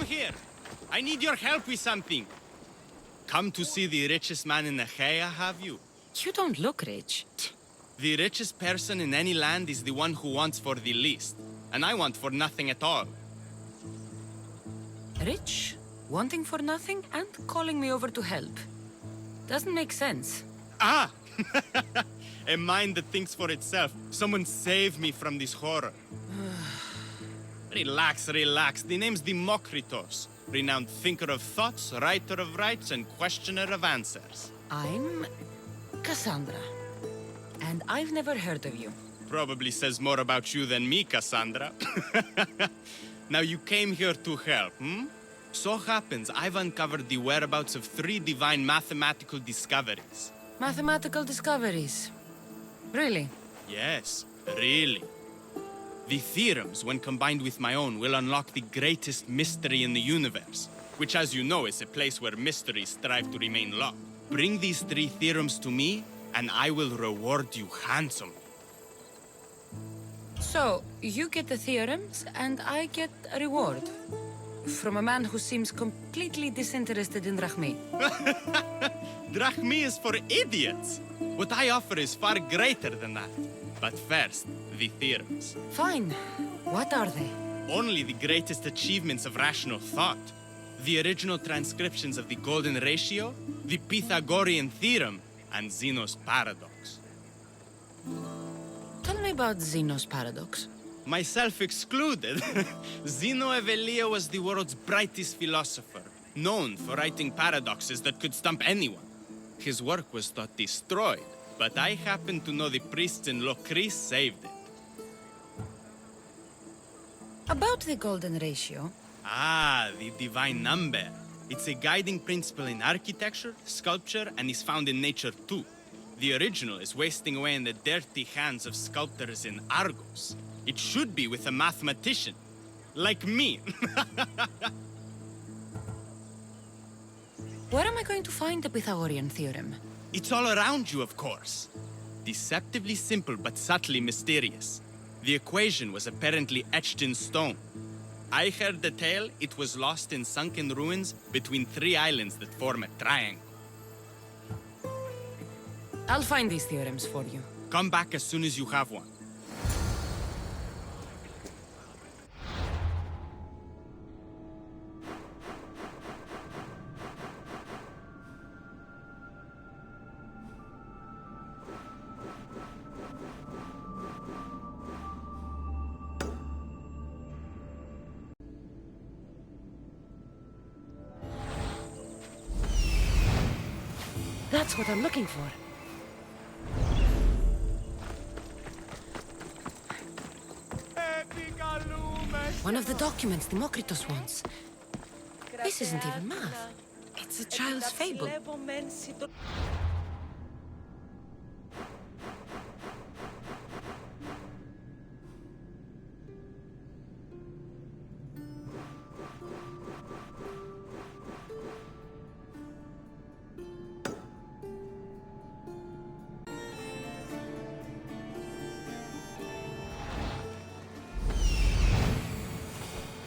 come here. I need your help with something. Come to see the richest man in Achaea, have you? You don't look rich. The richest person in any land is the one who wants for the least. And I want for nothing at all. Rich, wanting for nothing, and calling me over to help. Doesn't make sense. Ah! A mind that thinks for itself. Someone save me from this horror. Relax, relax. The name's Demokritos. Renowned thinker of thoughts, writer of rights, and questioner of answers. I'm Kassandra. And I've never heard of you. Probably says more about you than me, Kassandra. Now you came here to help, hmm? So happens I've uncovered the whereabouts of 3 divine mathematical discoveries. Mathematical discoveries? Really? Yes, really. The theorems, when combined with my own, will unlock the greatest mystery in the universe, which, as you know, is a place where mysteries strive to remain locked. Bring these 3 theorems to me, and I will reward you handsomely. So, you get the theorems, and I get a reward. From a man who seems completely disinterested in Drachmi. Drachmi is for idiots! What I offer is far greater than that. But first, the theorems. Fine. What are they? Only the greatest achievements of rational thought. The original transcriptions of the Golden Ratio, the Pythagorean Theorem, and Zeno's Paradox. Tell me about Zeno's Paradox. Myself excluded. Zeno Evelia was the world's brightest philosopher, known for writing paradoxes that could stump anyone. His work was thought destroyed, but I happen to know the priests in Lokris saved it. About the Golden Ratio. Ah, the divine number. It's a guiding principle in architecture, sculpture, and is found in nature too. The original is wasting away in the dirty hands of sculptors in Argos. It should be with a mathematician. Like me. Where am I going to find the Pythagorean theorem? It's all around you, of course. Deceptively simple but subtly mysterious. The equation was apparently etched in stone. I heard the tale it was lost in sunken ruins between 3 islands that form a triangle. I'll find these theorems for you. Come back as soon as you have one. That's what I'm looking for. One of the documents Demokritos wants. This isn't even math. It's a child's fable.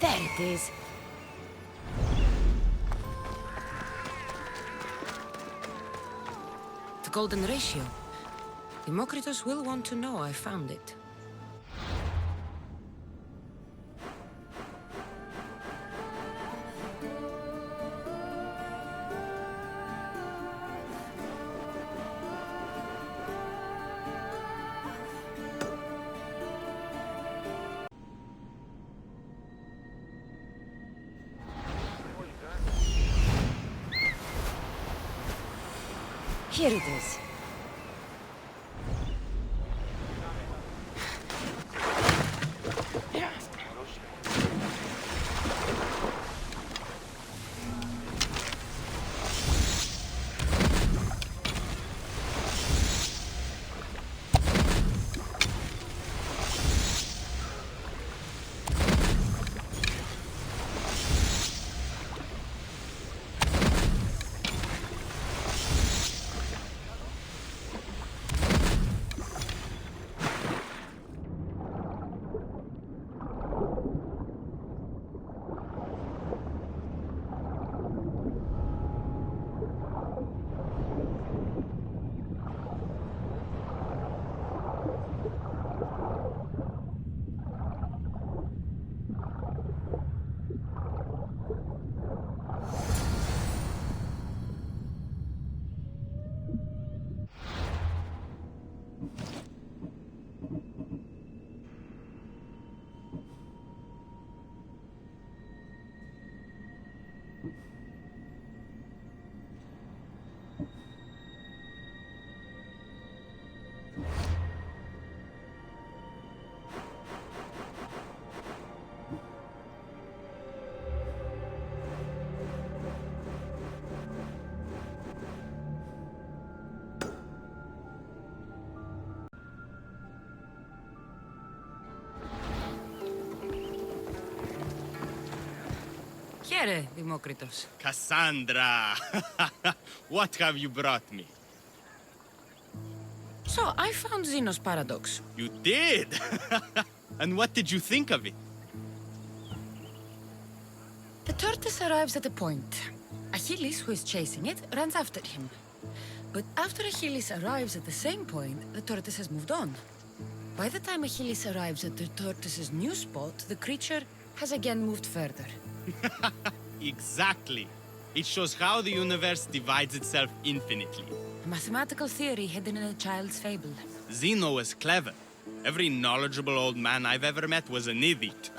There it is. The Golden Ratio. Demokritos will want to know I found it. Here it is. Prospere, Dimokritos. Kassandra! What have you brought me? So, I found Xenos Paradox. You did? And what did you think of it? The tortoise arrives at a point. Achilles, who is chasing it, runs after him. But after Achilles arrives at the same point, the tortoise has moved on. By the time Achilles arrives at the tortoise's new spot, the creature has again moved further. Exactly. It shows how the universe divides itself infinitely. A mathematical theory hidden in a child's fable. Zeno was clever. Every knowledgeable old man I've ever met was an idiot.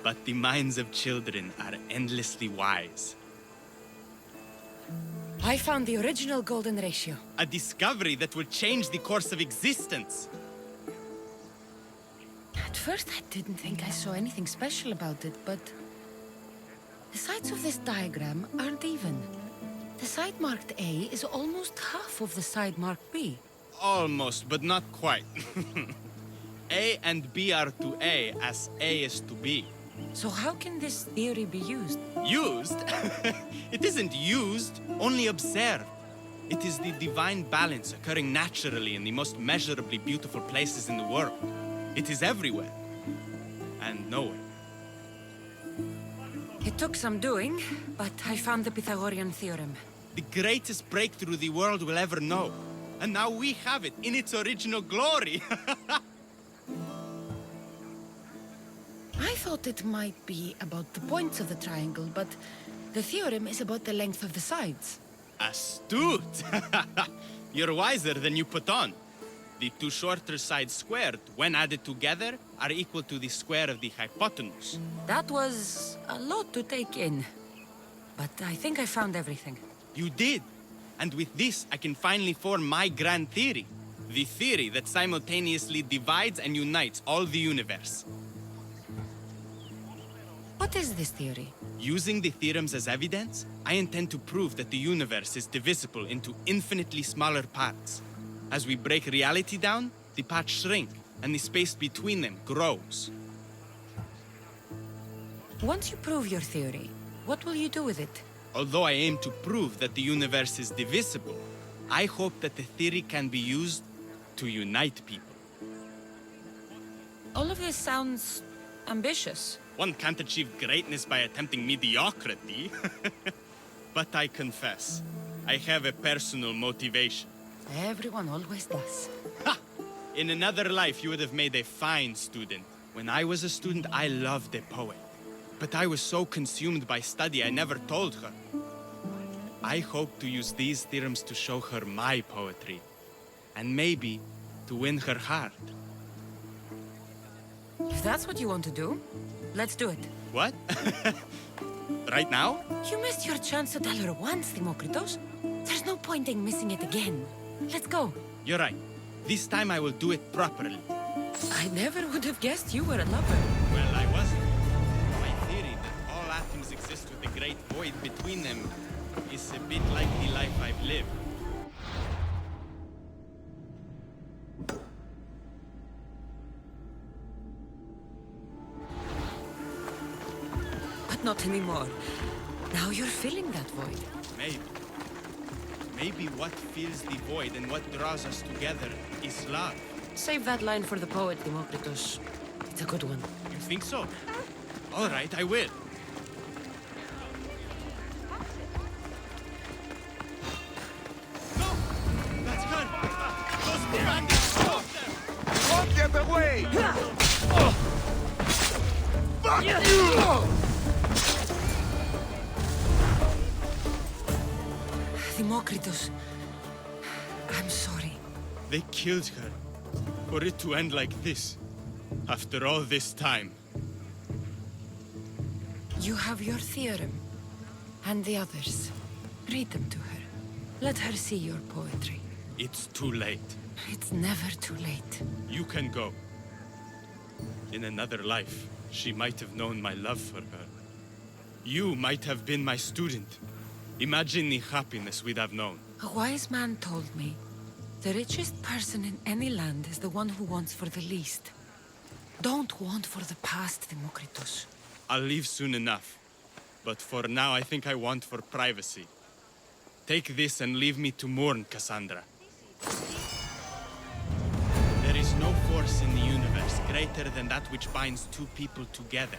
But the minds of children are endlessly wise. I found the original golden ratio. A discovery that will change the course of existence. At first, I didn't think I saw anything special about it, but the sides of this diagram aren't even. The side marked A is almost half of the side marked B. Almost, but not quite. A and B are to A as A is to B. So how can this theory be used? Used? It isn't used, only observed. It is the divine balance occurring naturally in the most measurably beautiful places in the world. It is everywhere. And nowhere. It took some doing, but I found the Pythagorean theorem. The greatest breakthrough the world will ever know. And now we have it in its original glory. I thought it might be about the points of the triangle, but the theorem is about the length of the sides. Astute! You're wiser than you put on. The two shorter sides squared, when added together, are equal to the square of the hypotenuse. That was a lot to take in. But I think I found everything. You did! And with this, I can finally form my grand theory. The theory that simultaneously divides and unites all the universe. What is this theory? Using the theorems as evidence, I intend to prove that the universe is divisible into infinitely smaller parts. As we break reality down, the parts shrink, and the space between them grows. Once you prove your theory, what will you do with it? Although I aim to prove that the universe is divisible, I hope that the theory can be used to unite people. All of this sounds ambitious. One can't achieve greatness by attempting mediocrity. But I confess, I have a personal motivation. Everyone always does. Ha! In another life, you would have made a fine student. When I was a student, I loved a poet. But I was so consumed by study, I never told her. I hope to use these theorems to show her my poetry. And maybe to win her heart. If that's what you want to do, let's do it. What? Right now? You missed your chance to tell her once, Dimokritos. There's no point in missing it again. Let's go. You're right. This time I will do it properly. I never would have guessed you were a lover. Well, I wasn't. My theory that all atoms exist with a great void between them is a bit like the life I've lived. But not anymore. Now you're filling that void. Maybe. Maybe what fills the void and what draws us together is love. Save that line for the poet, Dimokritos. It's a good one. You think so? All right, I will. No! That's good! Those bandits! Stop them! Don't get away! Fuck you! Dimokritos, I'm sorry. They killed her. For it to end like this. After all this time. You have your theorem. And the others. Read them to her. Let her see your poetry. It's too late. It's never too late. You can go. In another life, she might have known my love for her. You might have been my student. Imagine the happiness we'd have known. A wise man told me, the richest person in any land is the one who wants for the least. Don't want for the past, Dimokritos. I'll leave soon enough. But for now, I think I want for privacy. Take this and leave me to mourn, Kassandra. There is no force in the universe greater than that which binds two people together.